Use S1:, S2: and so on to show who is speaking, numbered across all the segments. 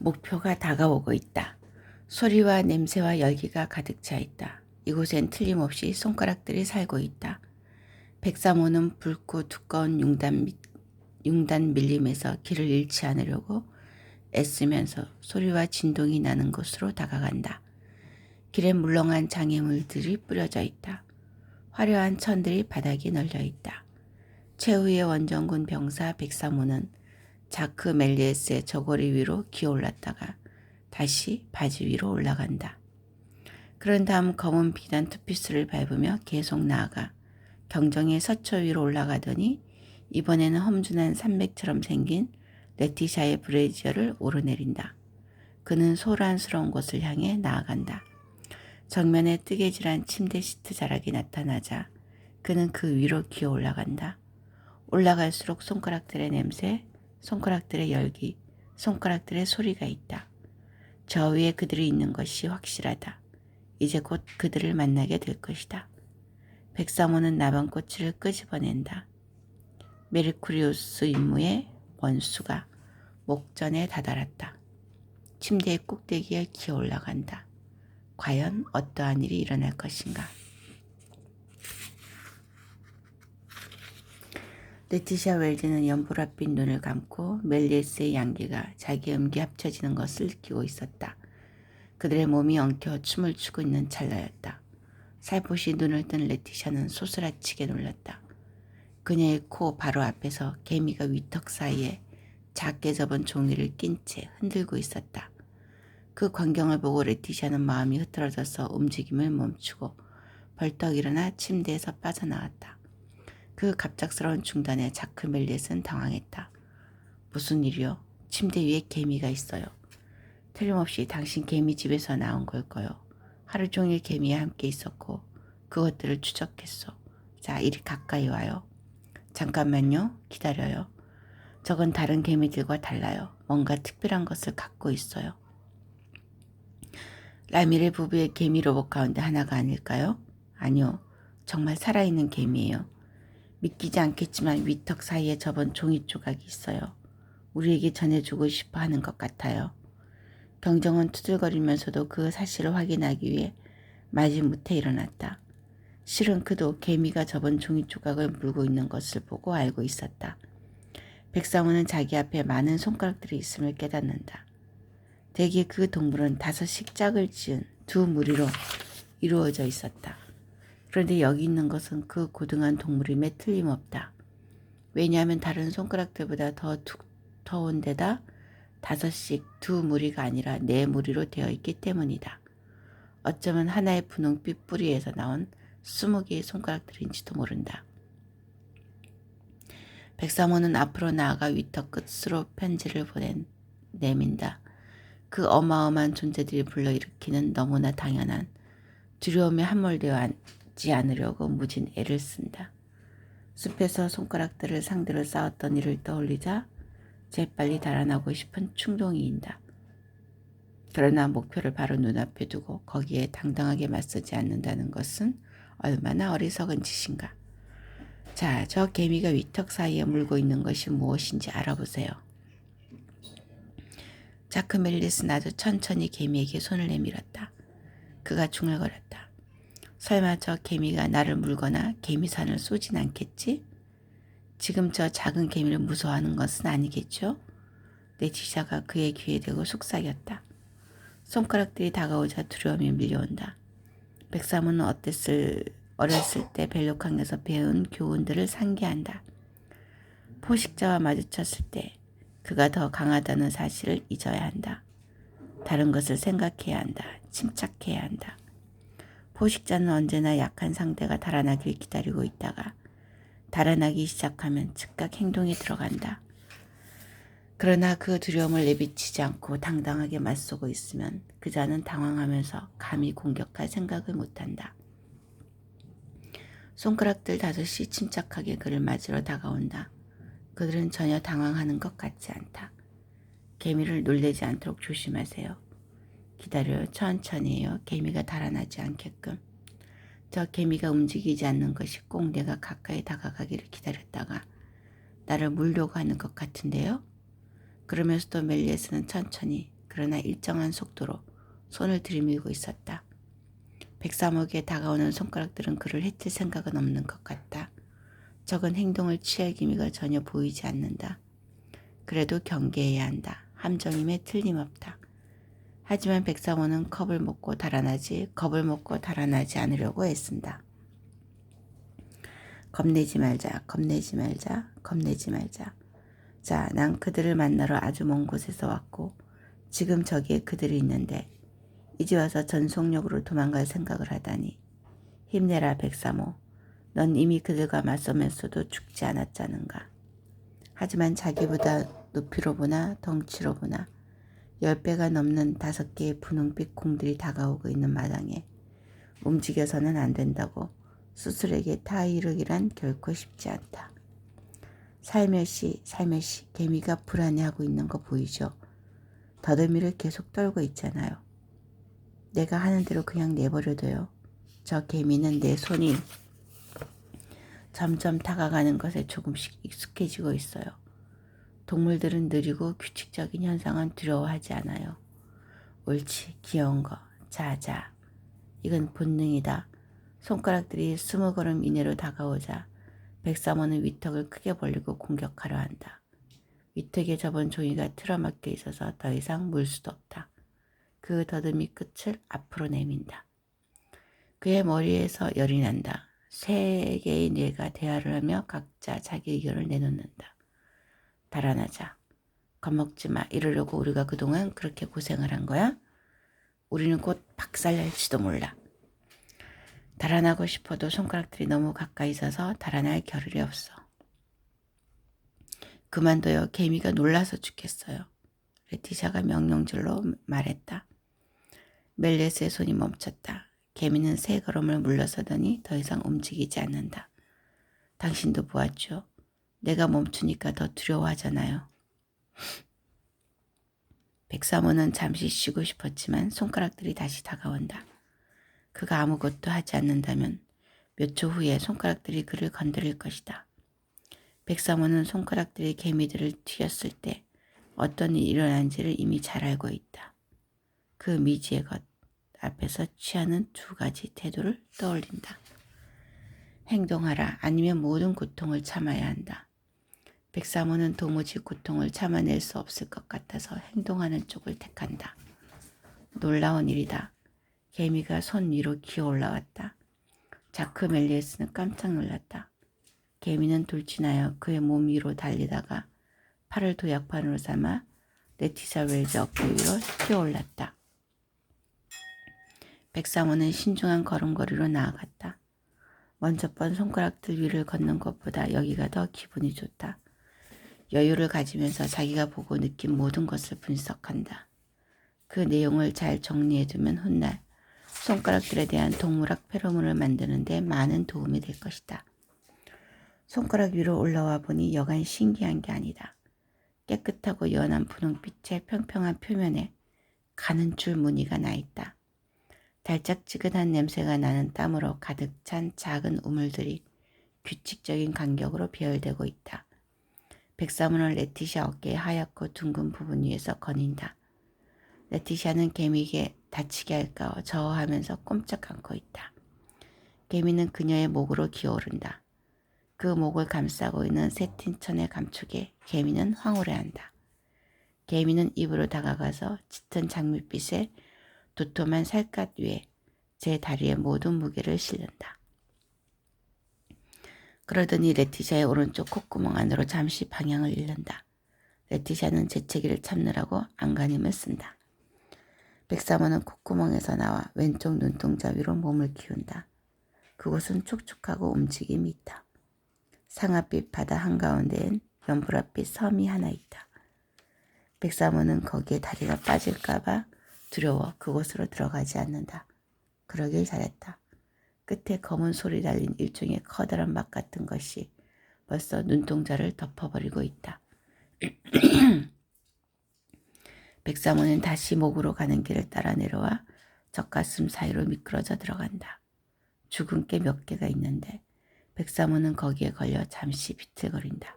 S1: 목표가 다가오고 있다. 소리와 냄새와 열기가 가득 차 있다. 이곳엔 틀림없이 손가락들이 살고 있다. 백사모는 붉고 두꺼운 융단 밀림에서 길을 잃지 않으려고 애쓰면서 소리와 진동이 나는 곳으로 다가간다. 길에 물렁한 장애물들이 뿌려져 있다. 화려한 천들이 바닥에 널려 있다. 최후의 원정군 병사 백사모는 자크 멜리에스의 저고리 위로 기어올랐다가 다시 바지 위로 올라간다. 그런 다음 검은 비단 투피스를 밟으며 계속 나아가 경정의 서초 위로 올라가더니 이번에는 험준한 산맥처럼 생긴 레티샤의 브레이지어를 오르내린다. 그는 소란스러운 곳을 향해 나아간다. 정면에 뜨개질한 침대 시트 자락이 나타나자 그는 그 위로 기어 올라간다. 올라갈수록 손가락들의 냄새, 손가락들의 열기, 손가락들의 소리가 있다. 저 위에 그들이 있는 것이 확실하다. 이제 곧 그들을 만나게 될 것이다. 백사모는 나방꽃을 끄집어낸다. 메르쿠리우스 임무의 원수가 목전에 다다랐다. 침대의 꼭대기에 기어 올라간다. 과연 어떠한 일이 일어날 것인가. 레티샤 웰즈는 연보랏빛 눈을 감고 멜리에스의 양기가 자기 음기 합쳐지는 것을 느끼고 있었다. 그들의 몸이 엉켜 춤을 추고 있는 찰나였다. 살포시 눈을 뜬 레티샤는 소스라치게 놀랐다. 그녀의 코 바로 앞에서 개미가 위턱 사이에 작게 접은 종이를 낀 채 흔들고 있었다. 그 광경을 보고 레티샤는 마음이 흐트러져서 움직임을 멈추고 벌떡 일어나 침대에서 빠져나왔다. 그 갑작스러운 중단에 자크 멜리엣은 당황했다. 무슨 일이요? 침대 위에 개미가 있어요. 틀림없이 당신 개미집에서 나온 걸까요? 하루 종일 개미와 함께 있었고 그것들을 추적했어. 자, 이리 가까이 와요. 잠깐만요. 기다려요. 저건 다른 개미들과 달라요. 뭔가 특별한 것을 갖고 있어요. 라미레 부부의 개미 로봇 가운데 하나가 아닐까요? 아니요. 정말 살아있는 개미예요. 믿기지 않겠지만 위턱 사이에 접은 종이 조각이 있어요. 우리에게 전해주고 싶어 하는 것 같아요. 경정은 투덜거리면서도 그 사실을 확인하기 위해 마지못해 일어났다. 실은 그도 개미가 접은 종이 조각을 물고 있는 것을 보고 알고 있었다. 백사모는 자기 앞에 많은 손가락들이 있음을 깨닫는다. 대개 그 동물은 5씩 짝을 지은 두 무리로 이루어져 있었다. 그런데 여기 있는 것은 그 고등한 동물임에 틀림없다. 왜냐하면 다른 손가락들보다 더 두터운 데다 5씩 두 무리가 아니라 4무리로 되어 있기 때문이다. 어쩌면 하나의 분홍빛 뿌리에서 나온 20개의 손가락들인지도 모른다. 백사모는 앞으로 나아가 위턱 끝으로 편지를 내민다. 그 어마어마한 존재들이 불러일으키는 너무나 당연한 두려움에 함몰되어 앉지 않으려고 무진 애를 쓴다. 숲에서 손가락들을 상대로 싸웠던 일을 떠올리자 재빨리 달아나고 싶은 충동이 인다. 그러나 목표를 바로 눈앞에 두고 거기에 당당하게 맞서지 않는다는 것은 얼마나 어리석은 짓인가. 자, 저 개미가 위턱 사이에 물고 있는 것이 무엇인지 알아보세요. 자크 멜리스는 아주 천천히 개미에게 손을 내밀었다. 그가 중얼거렸다. 설마 저 개미가 나를 물거나 개미산을 쏘진 않겠지? 지금 저 작은 개미를 무서워하는 것은 아니겠죠? 레티샤가 그의 귀에 대고 속삭였다. 손가락들이 다가오자 두려움이 밀려온다. 백사모는 어렸을 때 벨로캉에서 배운 교훈들을 상기한다. 포식자와 마주쳤을 때 그가 더 강하다는 사실을 잊어야 한다. 다른 것을 생각해야 한다. 침착해야 한다. 포식자는 언제나 약한 상대가 달아나길 기다리고 있다가 달아나기 시작하면 즉각 행동에 들어간다. 그러나 그 두려움을 내비치지 않고 당당하게 맞서고 있으면 그 자는 당황하면서 감히 공격할 생각을 못한다. 손가락들 5이 침착하게 그를 맞으러 다가온다. 그들은 전혀 당황하는 것 같지 않다. 개미를 놀래지 않도록 조심하세요. 기다려요. 천천히 해요. 개미가 달아나지 않게끔. 저 개미가 움직이지 않는 것이 꼭 내가 가까이 다가가기를 기다렸다가 나를 물려고 하는 것 같은데요. 그러면서도 멜리에스는 천천히 그러나 일정한 속도로 손을 들이밀고 있었다. 백사목에 다가오는 손가락들은 그를 해칠 생각은 없는 것 같다. 적은 행동을 취할 기미가 전혀 보이지 않는다. 그래도 경계해야 한다. 함정임에 틀림없다. 하지만 백사모는 겁을 먹고 달아나지 않으려고 애쓴다. 겁내지 말자, 겁내지 말자, 겁내지 말자. 자, 난 그들을 만나러 아주 먼 곳에서 왔고 지금 저기에 그들이 있는데 이제 와서 전속력으로 도망갈 생각을 하다니. 힘내라 백사모. 넌 이미 그들과 맞서면서도 죽지 않았자는가. 하지만 자기보다 높이로 보나 덩치로 보나 10배가 넘는 5개의 분홍빛 공들이 다가오고 있는 마당에 움직여서는 안 된다고 스스로에게 타이르기란 결코 쉽지 않다. 살며시 개미가 불안해하고 있는 거 보이죠? 더듬이를 계속 떨고 있잖아요. 내가 하는 대로 그냥 내버려둬요. 저 개미는 내 손이 점점 다가가는 것에 조금씩 익숙해지고 있어요. 동물들은 느리고 규칙적인 현상은 두려워하지 않아요. 옳지, 귀여운 거. 자자. 이건 본능이다. 손가락들이 20걸음 이내로 다가오자 백사모는 위턱을 크게 벌리고 공격하려 한다. 위턱에 접은 종이가 틀어막혀 있어서 더 이상 물 수도 없다. 그 더듬이 끝을 앞으로 내민다. 그의 머리에서 열이 난다. 3개의 뇌가 대화를 하며 각자 자기 의견을 내놓는다. 달아나자. 겁먹지 마. 이러려고 우리가 그동안 그렇게 고생을 한 거야? 우리는 곧 박살날지도 몰라. 달아나고 싶어도 손가락들이 너무 가까이 있어서 달아날 겨를이 없어. 그만둬요. 개미가 놀라서 죽겠어요. 레티샤가 명령줄로 말했다. 멜레스의 손이 멈췄다. 개미는 3걸음을 물러서더니 더 이상 움직이지 않는다. 당신도 보았죠? 내가 멈추니까 더 두려워하잖아요. 백사모는 잠시 쉬고 싶었지만 손가락들이 다시 다가온다. 그가 아무것도 하지 않는다면 몇 초 후에 손가락들이 그를 건드릴 것이다. 백사모는 손가락들이 개미들을 튀었을 때 어떤 일이 일어난지를 이미 잘 알고 있다. 그 미지의 것 앞에서 취하는 2가지 태도를 떠올린다. 행동하라 아니면 모든 고통을 참아야 한다. 백사모는 도무지 고통을 참아낼 수 없을 것 같아서 행동하는 쪽을 택한다. 놀라운 일이다. 개미가 손 위로 기어 올라왔다. 자크 멜리에스는 깜짝 놀랐다. 개미는 돌진하여 그의 몸 위로 달리다가 팔을 도약판으로 삼아 레티샤 웰즈 어깨 위로 뛰어올랐다. 백사모는 신중한 걸음걸이로 나아갔다. 먼저 번 손가락들 위를 걷는 것보다 여기가 더 기분이 좋다. 여유를 가지면서 자기가 보고 느낀 모든 것을 분석한다. 그 내용을 잘 정리해두면 훗날 손가락들에 대한 동물학 페로몬을 만드는 데 많은 도움이 될 것이다. 손가락 위로 올라와 보니 여간 신기한 게 아니다. 깨끗하고 연한 분홍빛의 평평한 표면에 가는 줄 무늬가 나 있다. 달짝지근한 냄새가 나는 땀으로 가득 찬 작은 우물들이 규칙적인 간격으로 배열되고 있다. 백사문은 레티샤 어깨의 하얗고 둥근 부분 위에서 거닌다. 레티샤는 개미에게 다치게 할까 저어하면서 꼼짝 않고 있다. 개미는 그녀의 목으로 기어오른다. 그 목을 감싸고 있는 세틴천의 감촉에 개미는 황홀해한다. 개미는 입으로 다가가서 짙은 장밋빛의 도톰한 살갗 위에 제 다리의 모든 무게를 실른다. 그러더니 레티샤의 오른쪽 콧구멍 안으로 잠시 방향을 잃는다. 레티샤는 재채기를 참느라고 안간힘을 쓴다. 백사모는 콧구멍에서 나와 왼쪽 눈동자 위로 몸을 기운다. 그곳은 촉촉하고 움직임이 있다. 상아빛 바다 한가운데엔 연보라빛 섬이 하나 있다. 백사모는 거기에 다리가 빠질까봐 두려워 그곳으로 들어가지 않는다. 그러길 잘했다. 끝에 검은 솔이 달린 일종의 커다란 막 같은 것이 벌써 눈동자를 덮어버리고 있다. 백사모는 다시 목으로 가는 길을 따라 내려와 젖가슴 사이로 미끄러져 들어간다. 죽은 게 몇 개가 있는데 백사모는 거기에 걸려 잠시 비틀거린다.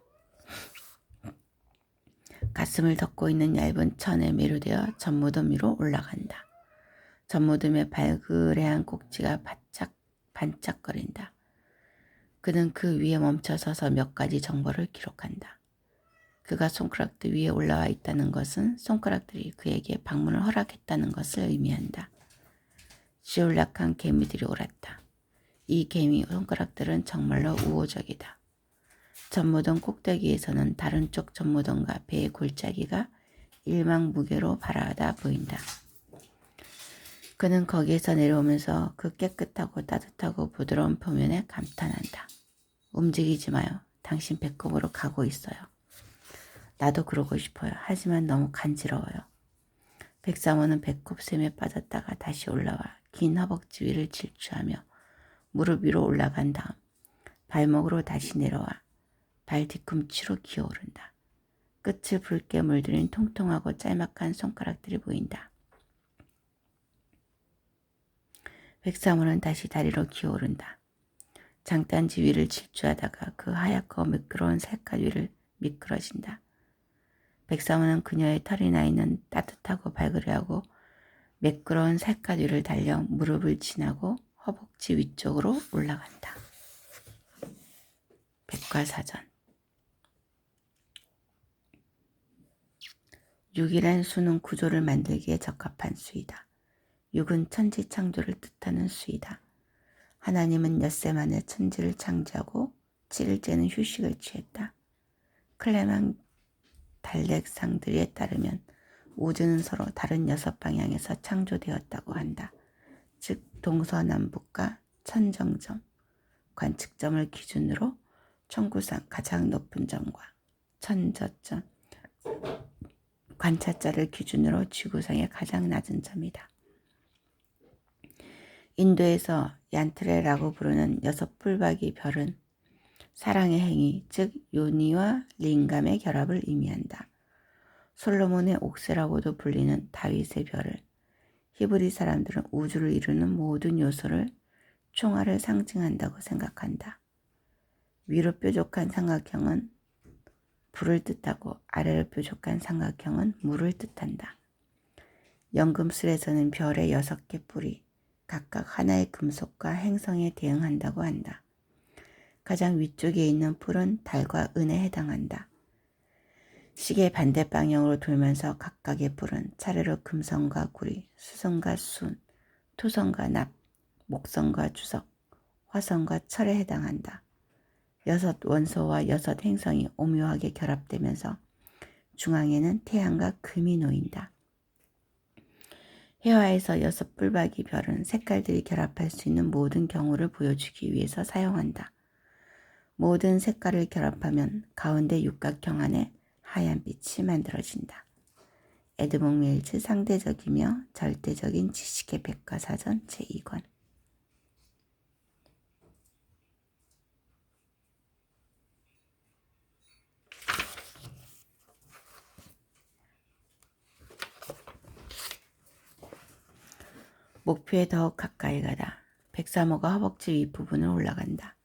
S1: 가슴을 덮고 있는 얇은 천에 매료되어 젖무덤 위로 올라간다. 젖무덤의 발그레한 꼭지가 반짝거린다. 그는 그 위에 멈춰 서서 몇 가지 정보를 기록한다. 그가 손가락들 위에 올라와 있다는 것은 손가락들이 그에게 방문을 허락했다는 것을 의미한다. 지올락한 개미들이 옳았다. 이 개미 손가락들은 정말로 우호적이다. 젖무덤 꼭대기에서는 다른 쪽 젖무덤과 배의 골짜기가 일망무계로 바라다 보인다. 그는 거기에서 내려오면서 그 깨끗하고 따뜻하고 부드러운 표면에 감탄한다. 움직이지 마요. 당신 배꼽으로 가고 있어요. 나도 그러고 싶어요. 하지만 너무 간지러워요. 백사모는 배꼽샘에 빠졌다가 다시 올라와 긴 허벅지 위를 질주하며 무릎 위로 올라간 다음 발목으로 다시 내려와 발 뒤꿈치로 기어오른다. 끝을 붉게 물들인 통통하고 짤막한 손가락들이 보인다. 백사모는 다시 다리로 기어오른다. 장단지 위를 질주하다가 그 하얗고 미끄러운 살갗 위를 미끄러진다. 백사모는 그녀의 털이 나 있는 따뜻하고 발그레하고 매끄러운 살갗 위를 달려 무릎을 지나고 허벅지 위쪽으로 올라간다. 백과사전 6이란 수는 구조를 만들기에 적합한 수이다. 6은 천지창조를 뜻하는 수이다. 하나님은 엿새 만에 천지를 창조하고 7일째는 휴식을 취했다. 클레망 달렉상들에 따르면 우주는 서로 다른 6방향에서 창조되었다고 한다. 즉 동서남북과 천정점, 관측점을 기준으로 천구상 가장 높은 점과 천저점, 관찰자를 기준으로 지구상의 가장 낮은 점이다. 인도에서 얀트레라고 부르는 6뿔박이 별은 사랑의 행위, 즉 요니와 링감의 결합을 의미한다. 솔로몬의 옥새라고도 불리는 다윗의 별을 히브리 사람들은 우주를 이루는 모든 요소를 총알을 상징한다고 생각한다. 위로 뾰족한 삼각형은 불을 뜻하고 아래로 뾰족한 삼각형은 물을 뜻한다. 연금술에서는 별의 6개 뿔이 각각 하나의 금속과 행성에 대응한다고 한다. 가장 위쪽에 있는 뿔은 달과 은에 해당한다. 시계 반대 방향으로 돌면서 각각의 뿔은 차례로 금성과 구리, 수성과 순, 토성과 납, 목성과 주석, 화성과 철에 해당한다. 6 원소와 6 행성이 오묘하게 결합되면서 중앙에는 태양과 금이 놓인다. 해화에서 6뿔박이 별은 색깔들이 결합할 수 있는 모든 경우를 보여주기 위해서 사용한다. 모든 색깔을 결합하면 가운데 육각형 안에 하얀 빛이 만들어진다. 에드몽 웰즈 상대적이며 절대적인 지식의 백과사전 제2권 목표에 더욱 가까이 가다. 백사모가 허벅지 윗부분을 올라간다.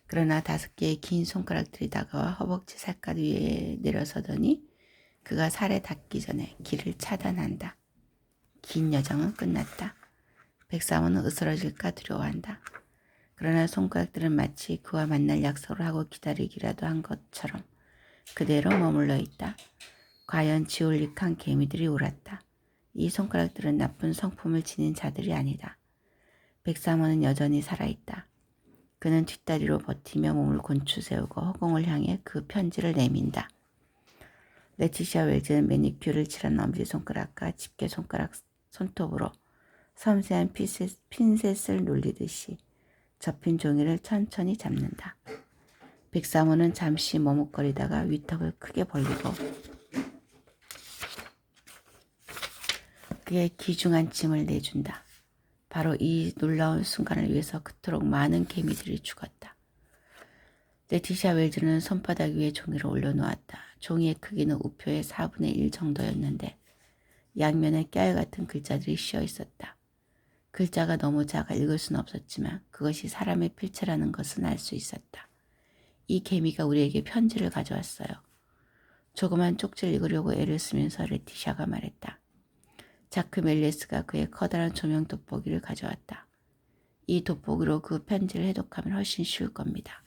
S1: 그러나 5개의 긴 손가락들이 다가와 허벅지 살갗 위에 내려서더니 그가 살에 닿기 전에 길을 차단한다. 긴 여정은 끝났다. 백사모는 으스러질까 두려워한다. 그러나 손가락들은 마치 그와 만날 약속을 하고 기다리기라도 한 것처럼 그대로 머물러 있다. 과연 지올릭한 개미들이 옳았다. 이 손가락들은 나쁜 성품을 지닌 자들이 아니다. 백사모는 여전히 살아있다. 그는 뒷다리로 버티며 몸을 곤추세우고 허공을 향해 그 편지를 내민다. 레티시아 웰즈는 매니큐어를 칠한 엄지손가락과 집게손가락 손톱으로 섬세한 핀셋을 놀리듯이 접힌 종이를 천천히 잡는다. 백사모는 잠시 머뭇거리다가 위턱을 크게 벌리고 그의 귀중한 짐을 내준다. 바로 이 놀라운 순간을 위해서 그토록 많은 개미들이 죽었다. 레티시아 웰즈는 손바닥 위에 종이를 올려놓았다. 종이의 크기는 우표의 4분의 1 정도였는데 양면에 깨알같은 글자들이 씌어 있었다. 글자가 너무 작아 읽을 수는 없었지만 그것이 사람의 필체라는 것은 알 수 있었다. 이 개미가 우리에게 편지를 가져왔어요. 조그만 쪽지를 읽으려고 애를 쓰면서 레티샤가 말했다. 자크 멜리스가 그의 커다란 조명 돋보기를 가져왔다. 이 돋보기로 그 편지를 해독하면 훨씬 쉬울 겁니다.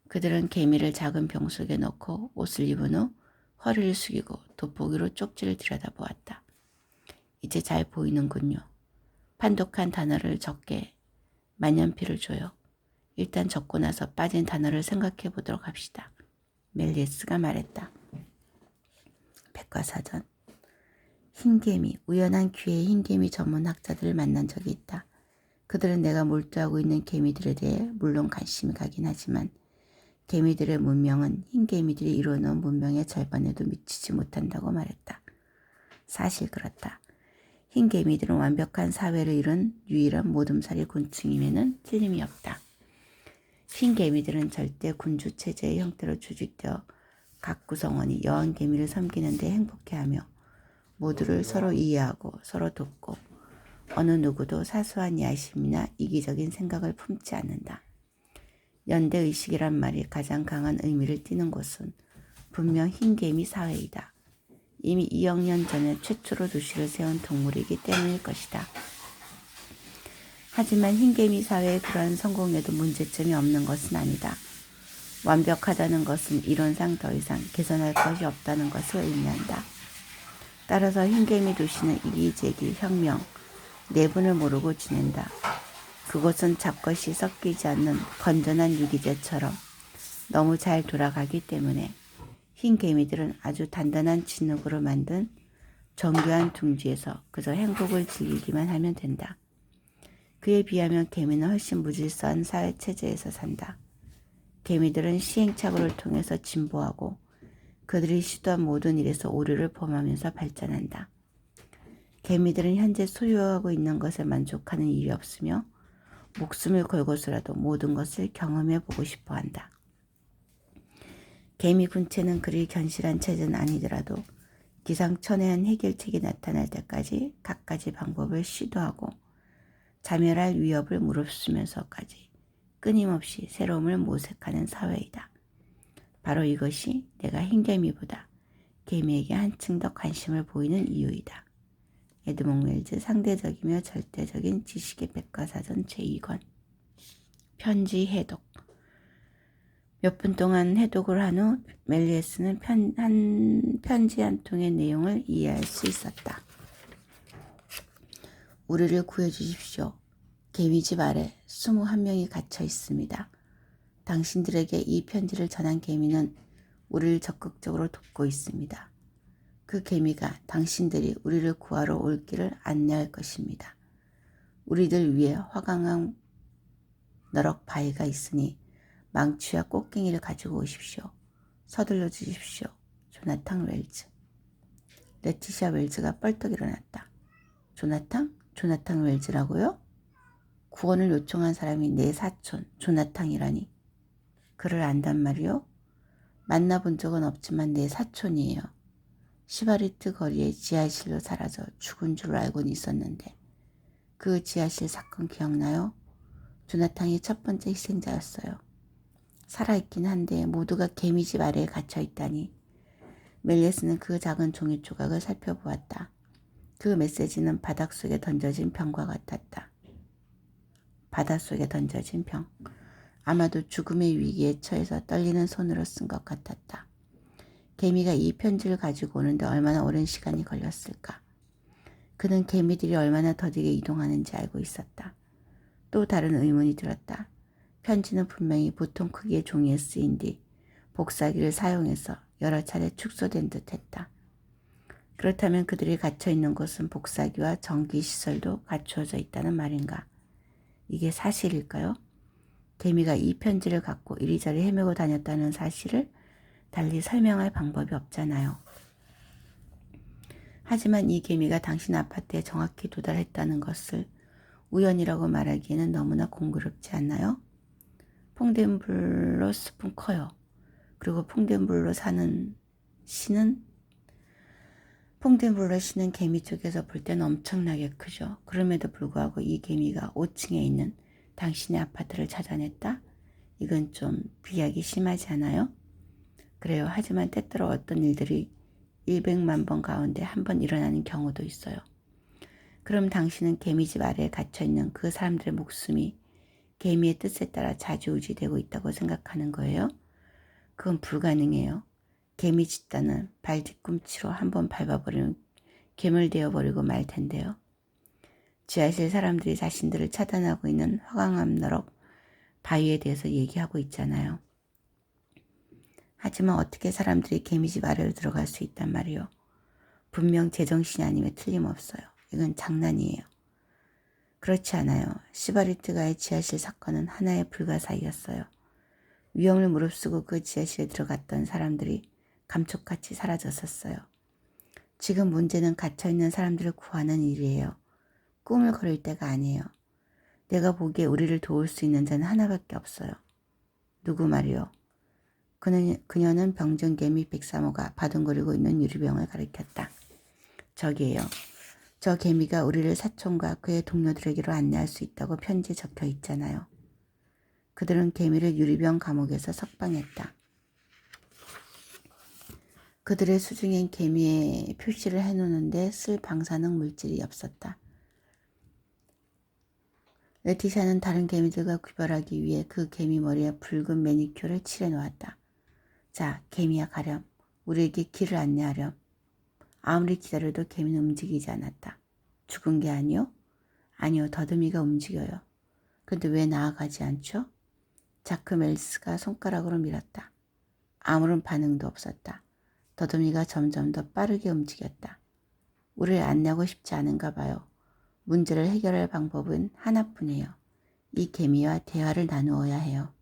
S1: 그들은 개미를 작은 병 속에 넣고 옷을 입은 후 허리를 숙이고 돋보기로 쪽지를 들여다보았다. 이제 잘 보이는군요. 판독한 단어를 적게 만년필을 줘요. 일단 적고 나서 빠진 단어를 생각해 보도록 합시다. 멜리스가 말했다. 백과사전. 흰개미, 우연한 기회에 흰개미 전문 학자들을 만난 적이 있다. 그들은 내가 몰두하고 있는 개미들에 대해 물론 관심이 가긴 하지만 개미들의 문명은 흰개미들이 이루어놓은 문명의 절반에도 미치지 못한다고 말했다. 사실 그렇다. 흰개미들은 완벽한 사회를 이룬 유일한 모둠살이 곤충임에는 틀림이 없다. 흰개미들은 절대 군주체제의 형태로 조직되어 각 구성원이 여왕개미를 섬기는 데 행복해하며 모두를 서로 이해하고 서로 돕고 어느 누구도 사소한 야심이나 이기적인 생각을 품지 않는다. 연대의식이란 말이 가장 강한 의미를 띠는 곳은 분명 흰개미 사회이다. 이미 2억 년 전에 최초로 도시를 세운 동물이기 때문일 것이다. 하지만 흰개미 사회의 그러한 성공에도 문제점이 없는 것은 아니다. 완벽하다는 것은 이론상 더 이상 개선할 것이 없다는 것을 의미한다. 따라서 흰개미 도시는 이기재기, 혁명, 내분을 모르고 지낸다. 그곳은 잡것이 섞이지 않는 건전한 유기제처럼 너무 잘 돌아가기 때문에 흰개미들은 아주 단단한 진흙으로 만든 정교한 둥지에서 그저 행복을 즐기기만 하면 된다. 그에 비하면 개미는 훨씬 무질서한 사회체제에서 산다. 개미들은 시행착오를 통해서 진보하고 그들이 시도한 모든 일에서 오류를 범하면서 발전한다. 개미들은 현재 소유하고 있는 것에 만족하는 일이 없으며 목숨을 걸고서라도 모든 것을 경험해 보고 싶어 한다. 개미 군체는 그리 견실한 체제는 아니더라도 기상천외한 해결책이 나타날 때까지 갖가지 방법을 시도하고 자멸할 위협을 무릅쓰면서까지 끊임없이 새로움을 모색하는 사회이다. 바로 이것이 내가 흰개미보다 개미에게 한층 더 관심을 보이는 이유이다. 에드몽 웰즈 상대적이며 절대적인 지식의 백과사전 제2권. 편지 해독. 몇 분 동안 해독을 한 후 멜리에스는 편지 한 통의 내용을 이해할 수 있었다. 우리를 구해주십시오. 개미집 아래 21명이 갇혀 있습니다. 당신들에게 이 편지를 전한 개미는 우리를 적극적으로 돕고 있습니다. 그 개미가 당신들이 우리를 구하러 올 길을 안내할 것입니다. 우리들 위에 화강한 너럭 바위가 있으니 망치와 꽃갱이를 가지고 오십시오. 서둘러 주십시오. 조나탄 웰즈. 레티샤 웰즈가 뻘떡 일어났다. 조나탄 웰즈라고요? 구원을 요청한 사람이 내 사촌 조나탄이라니. 그를 안단 말이요? 만나본 적은 없지만 내 사촌이에요. 시바리트 거리의 지하실로 사라져 죽은 줄 알고는 있었는데 그 지하실 사건 기억나요? 조나탄이 첫 번째 희생자였어요. 살아있긴 한데 모두가 개미집 아래에 갇혀있다니. 멜리스는 그 작은 종이 조각을 살펴보았다. 그 메시지는 바닷속에 던져진 병과 같았다. 바닷속에 던져진 병. 아마도 죽음의 위기에 처해서 떨리는 손으로 쓴 것 같았다. 개미가 이 편지를 가지고 오는데 얼마나 오랜 시간이 걸렸을까. 그는 개미들이 얼마나 더디게 이동하는지 알고 있었다. 또 다른 의문이 들었다. 편지는 분명히 보통 크기의 종이에 쓰인 뒤 복사기를 사용해서 여러 차례 축소된 듯 했다. 그렇다면 그들이 갇혀있는 곳은 복사기와 전기시설도 갖추어져 있다는 말인가? 이게 사실일까요? 개미가 이 편지를 갖고 이리저리 헤매고 다녔다는 사실을 달리 설명할 방법이 없잖아요. 하지만 이 개미가 당신 아파트에 정확히 도달했다는 것을 우연이라고 말하기에는 너무나 공교롭지 않나요? 퐁덴블로 숲은 커요. 그리고 퐁덴블로 시는 개미 쪽에서 볼 때는 엄청나게 크죠. 그럼에도 불구하고 이 개미가 5층에 있는 당신의 아파트를 찾아냈다? 이건 좀 비약이 심하지 않아요? 그래요. 하지만 때때로 어떤 일들이 100만 번 가운데 한 번 일어나는 경우도 있어요. 그럼 당신은 개미집 아래에 갇혀있는 그 사람들의 목숨이 개미의 뜻에 따라 좌지우지되고 있다고 생각하는 거예요? 그건 불가능해요. 개미 집단은 발 뒤꿈치로 한번 밟아버리면 괴물되어버리고 말 텐데요. 지하실 사람들이 자신들을 차단하고 있는 화강암 너럭 바위에 대해서 얘기하고 있잖아요. 하지만 어떻게 사람들이 개미집 아래로 들어갈 수 있단 말이요. 분명 제정신이 아니면 틀림없어요. 이건 장난이에요. 그렇지 않아요. 시바리트가의 지하실 사건은 하나의 불가사의였어요. 위험을 무릅쓰고 그 지하실에 들어갔던 사람들이 감쪽같이 사라졌었어요. 지금 문제는 갇혀있는 사람들을 구하는 일이에요. 꿈을 거릴 때가 아니에요. 내가 보기에 우리를 도울 수 있는 자는 하나밖에 없어요. 누구 말이요? 그녀는 병정개미 백사모가 바둥거리고 있는 유리병을 가리켰다. 저기에요. 저 개미가 우리를 사촌과 그의 동료들에게로 안내할 수 있다고 편지에 적혀 있잖아요. 그들은 개미를 유리병 감옥에서 석방했다. 그들의 수중엔 개미의 표시를 해놓는데 쓸 방사능 물질이 없었다. 레티샤는 다른 개미들과 구별하기 위해 그 개미 머리에 붉은 매니큐어를 칠해놓았다. 자, 개미야 가렴. 우리에게 길을 안내하렴. 아무리 기다려도 개미는 움직이지 않았다. 죽은 게 아니요? 아니요, 더듬이가 움직여요. 근데 왜 나아가지 않죠? 자크 멜스가 손가락으로 밀었다. 아무런 반응도 없었다. 더듬이가 점점 더 빠르게 움직였다. 우리를 안내하고 싶지 않은가 봐요. 문제를 해결할 방법은 하나뿐이에요. 이 개미와 대화를 나누어야 해요.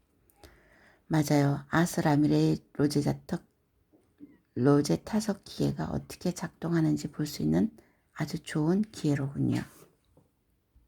S1: 맞아요. 아스 라미레의 로제 타석 기계가 어떻게 작동하는지 볼 수 있는 아주 좋은 기회로군요.